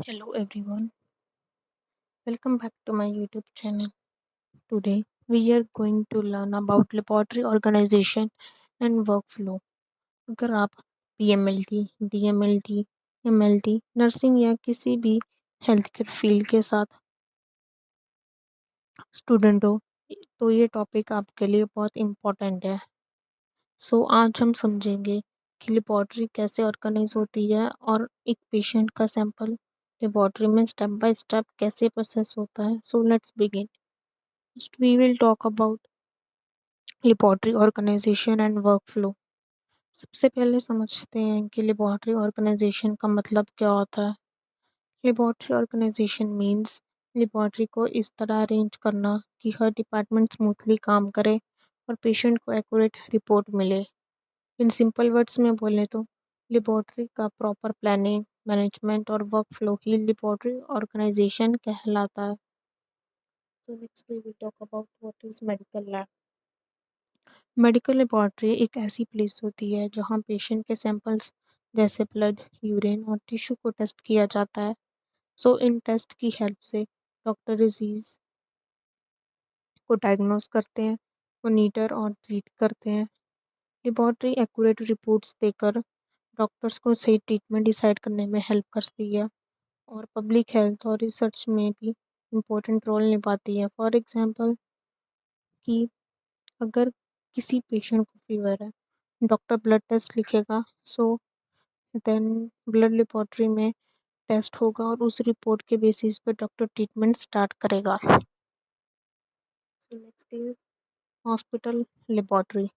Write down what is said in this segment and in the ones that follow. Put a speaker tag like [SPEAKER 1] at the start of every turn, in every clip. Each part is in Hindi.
[SPEAKER 1] Hello everyone, welcome back to my YouTube channel. Today we are going to learn about laboratory organization and workflow. अगर आप PMLT, DMLT, MLT, नर्सिंग या किसी भी हेल्थ केयर फील्ड के साथ स्टूडेंट हो तो ये टॉपिक आपके लिए बहुत इम्पोर्टेंट है। आज हम समझेंगे कि लेबोरेटरी कैसे ऑर्गेनाइज होती है और एक पेशेंट का सैंपल लेबोरेटरी में स्टेप बाय स्टेप कैसे प्रोसेस होता है। Let's begin. First, we will talk about laboratory organisation and workflow. सबसे पहले समझते हैं कि लेबोरेटरी ऑर्गेनाइजेशन का मतलब क्या होता है। लेबोरेटरी ऑर्गेनाइजेशन मींस लेबोरेटरी को इस तरह अरेंज करना कि हर डिपार्टमेंट स्मूथली काम करे और पेशेंट को एक्यूरेट रिपोर्ट मिले। इन सिंपल वर्ड्स में बोले तो लेबोरेटरी का प्रॉपर प्लानिंग, मैनेजमेंट और वर्कफ्लो ही लेबोरेटरी ऑर्गेनाइजेशन कहलाता है। Next we will talk about what is medical lab. Medical laboratory एक ऐसी प्लेस होती है जहां पेशेंट के सैंपल्स जैसे ब्लड, यूरिन और टिश्यू को टेस्ट किया जाता है। इन टेस्ट की हेल्प से डॉक्टर डिजीज को डायग्नोस करते हैं, मॉनिटर और ट्रीट करते हैं। लेबोरेटरी एक्यूरेट रिपोर्ट्स देकर डॉक्टर्स को सही ट्रीटमेंट डिसाइड करने में हेल्प करती है और पब्लिक हेल्थ और रिसर्च में भी इम्पोर्टेंट रोल निभाती है। फॉर एग्जांपल कि अगर किसी पेशेंट को फीवर है, डॉक्टर ब्लड टेस्ट लिखेगा, देन ब्लड लेबोरेटरी में टेस्ट होगा और उस रिपोर्ट के बेसिस पर डॉक्टर ट्रीटमेंट स्टार्ट करेगा। Next is hospital laboratory.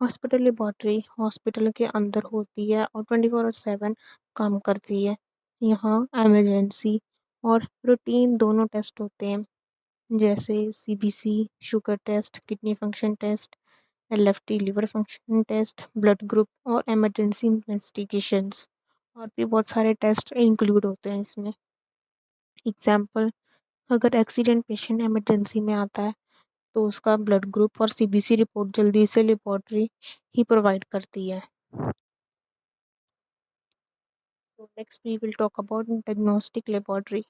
[SPEAKER 1] Hospital laboratory hospital के अंदर होती है और 24/7 काम करती है। यहाँ इमरजेंसी और रूटीन दोनों टेस्ट होते हैं, जैसे CBC, sugar test, kidney function test, LFT, liver function test, blood group और इमरजेंसी इन्वेस्टिगेशंस। और भी बहुत सारे टेस्ट इंक्लूड होते हैं इसमें। एग्जाम्पल, अगर एक्सीडेंट पेशेंट इमरजेंसी में आता है तो उसका ब्लड ग्रुप और CBC रिपोर्ट जल्दी से लेबोरेटरी ही प्रोवाइड करती है। Next we will talk about diagnostic laboratory.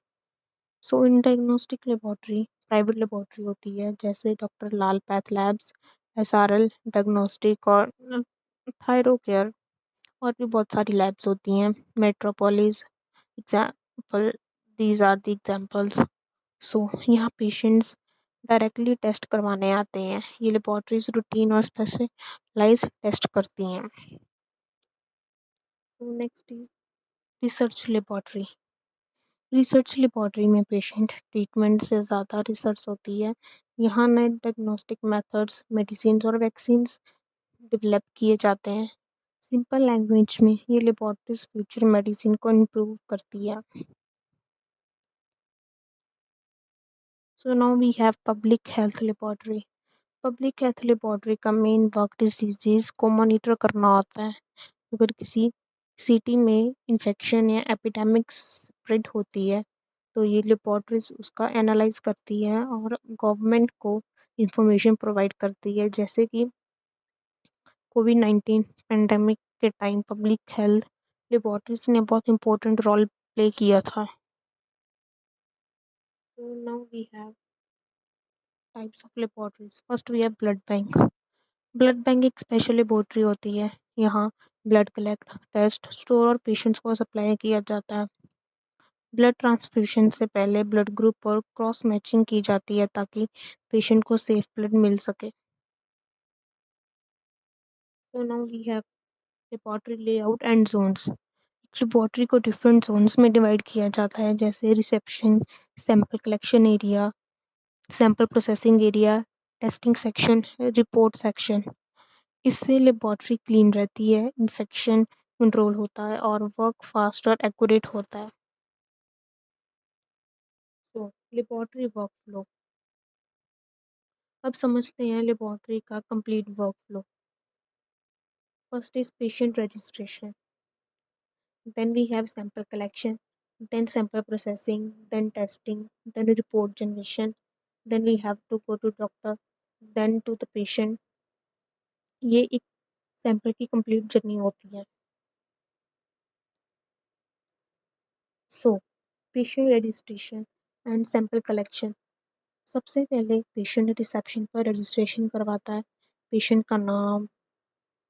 [SPEAKER 1] इन डायग्नोस्टिक लेबोरेटरी प्राइवेट लेबोरेटरी होती है, जैसे doctor Lal path labs, SRL diagnostic और थायरोकेयर। और भी बहुत सारी लैब्स होती हैं, Metropolis example, these are the examples. यहाँ पेशेंट्स डायरेक्टली टेस्ट करवाने आते हैं। ये लेबोरेटरीज रूटीन और स्पेशलाइज टेस्ट करती हैं। Next is research laboratory. Research laboratory में पेशेंट ट्रीटमेंट से ज़्यादा रिसर्च होती है। यहाँ नए डायग्नोस्टिक मेथड्स, मेडिसिन और वैक्सीन डेवलप किए जाते हैं। सिंपल लैंग्वेज में ये लेबोरेटरीज फ्यूचर मेडिसिन को इम्प्रूव करती है। Now we have public health laboratory. Public health laboratory का मेन वर्क डिजीजेज को मॉनिटर करना होता है। अगर किसी सिटी में इन्फेक्शन या एपिडेमिक स्प्रेड होती है तो ये लेबोरेटरीज उसका एनालाइज करती है और गवर्नमेंट को इंफॉर्मेशन प्रोवाइड करती है। जैसे कि कोविड-19 पेंडेमिक के टाइम पब्लिक हेल्थ लेबोरेटरीज ने बहुत इंपॉर्टेंट रोल प्ले किया था। Now we have types of laboratories. First we have blood bank. Blood bank एक स्पेशल लेबोरेटरी होती है। यहाँ ब्लड कलेक्ट, टेस्ट, स्टोर और पेशेंट्स को सप्लाई किया जाता है। ब्लड ट्रांसफ्यूशन से पहले ब्लड ग्रुप और क्रॉस मैचिंग की जाती है ताकि पेशेंट को सेफ ब्लड मिल सके। Now we have laboratory layout and zones. Laboratory को डिफरेंट जोन्स में डिवाइड किया जाता है, जैसे reception, sample collection area, sample processing area, testing section, report section. इससे लेबोरेटरी क्लीन रहती है, इन्फेक्शन कंट्रोल होता है और वर्क फास्ट और एक्यूरेट होता है। Laboratory workflow. अब समझते हैं लेबोरेटरी का complete workflow. First is patient registration, then we have sample collection, then sample processing, then testing, then report generation, then we have to go to doctor, then to the patient। ये एक सैंपल की कंप्लीट जर्नी होती है। Patient registration and sample collection. सबसे पहले पेशेंट रिसेप्शन पर रजिस्ट्रेशन करवाता है। पेशेंट का नाम,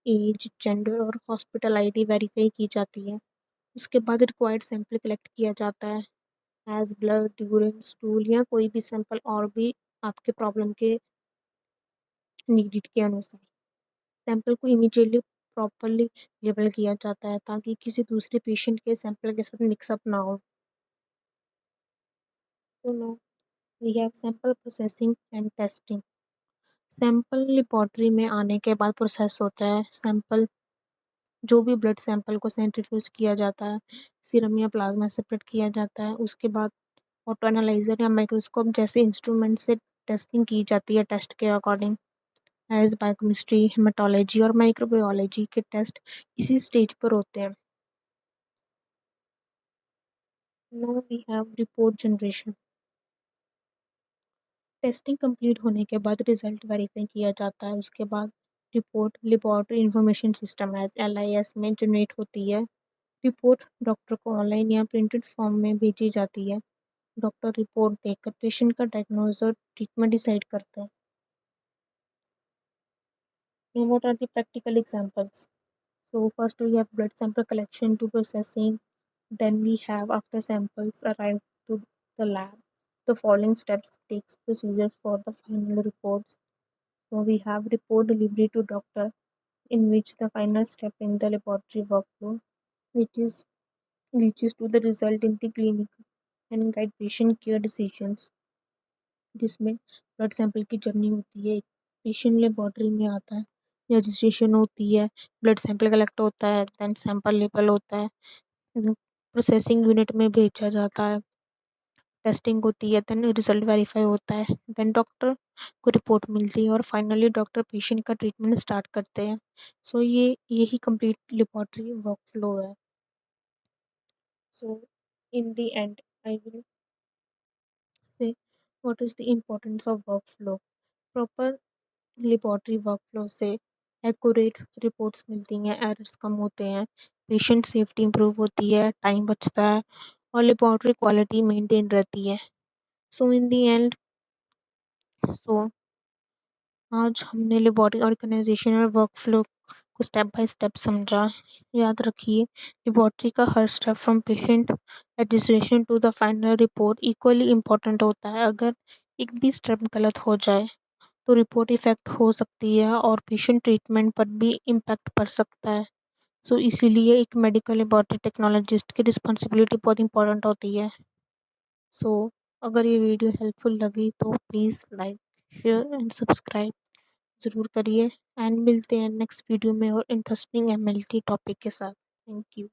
[SPEAKER 1] एज, जेंडर और हॉस्पिटल आईडी वेरीफाई की जाती है। उसके बाद रिक्वायर्ड सैंपल कलेक्ट किया जाता है, एज ब्लड, यूरिन, स्टूल या कोई भी सैंपल और भी आपके प्रॉब्लम के नीडेड के अनुसार। सैंपल को इमीडिएटली प्रॉपरली लेबल किया जाता है ताकि किसी दूसरे पेशेंट के सैंपल के साथ मिक्सअप ना हो। तो now we have sample processing and testing. Sample laboratory में आने के बाद प्रोसेस होता है। सैंपल, जो भी ब्लड सैंपल को सेंट्रीफ्यूज किया जाता है, सीरम या प्लाज्मा सेपरेट किया जाता है। उसके बाद ऑटो एनालाइजर या माइक्रोस्कोप जैसे इंस्ट्रूमेंट से टेस्टिंग की जाती है टेस्ट के अकॉर्डिंग। एज बायोकेमिस्ट्री, हेमाटोलॉजी और माइक्रोबायोलॉजी के टेस्ट इसी स्टेज पर होते हैं। Now we have report generation. Testing complete होने के बाद रिजल्ट वेरीफाई किया जाता है। उसके बाद report laboratory information system as LIS में जनरेट होती है। रिपोर्ट डॉक्टर को ऑनलाइन या प्रिंटेड फॉर्म में भेजी जाती है। डॉक्टर रिपोर्ट देखकर पेशेंट का डायग्नोज और ट्रीटमेंट डिसाइड करते हैं। Now, what are the practical examples? So, first we have blood sample collection to processing. Then we have after samples arrive to the lab. The following steps takes procedure for the final reports. So, we have report delivery to doctor, in which the final step in the laboratory workflow, which is reaches to the result in the clinic and guide patient care decisions. जिसमें ब्लड सैंपल की जर्नी होती है। पेशेंट लेबोरेटरी में आता है, रजिस्ट्रेशन होती है, ब्लड सैंपल कलेक्ट होता है, देन सैंपल लेबल होता है, प्रोसेसिंग यूनिट में भेजा जाता है, टेस्टिंग होती है, देन रिजल्ट वेरीफाई होता है, देन डॉक्टर को रिपोर्ट मिलती है और फाइनली डॉक्टर पेशेंट का ट्रीटमेंट स्टार्ट करते हैं। सो ये यही कंप्लीट लेबोरेटरी वर्कफ्लो है। So in the end I will say what is the importance of workflow. Proper laboratory workflow से एक्यूरेट रिपोर्ट्स मिलती हैं, एरर्स कम होते हैं, पेशेंट सेफ्टी इंप्रूव होती है, टाइम बचता है और लेबोरेटरी क्वालिटी मेंटेन रहती है। So in the and, so आज हमने लेबोरेटरी ऑर्गेनाइजेशन और वर्कफ्लो को स्टेप बाय स्टेप समझा। याद रखिए, लेबोरेटरी का हर step from patient registration to the final report equally important होता है। अगर एक भी स्टेप गलत हो जाए तो रिपोर्ट इफेक्ट हो सकती है और पेशेंट ट्रीटमेंट पर भी इम्पैक्ट पड़ सकता है। सो इसीलिए एक मेडिकल लेबोरेटरी टेक्नोलॉजिस्ट की रिस्पॉन्सिबिलिटी बहुत इंपॉर्टेंट होती है। सो अगर ये वीडियो हेल्पफुल लगी तो please like, share and subscribe ज़रूर करिए। एंड मिलते हैं नेक्स्ट वीडियो में और इंटरेस्टिंग MLT टॉपिक के साथ। Thank you.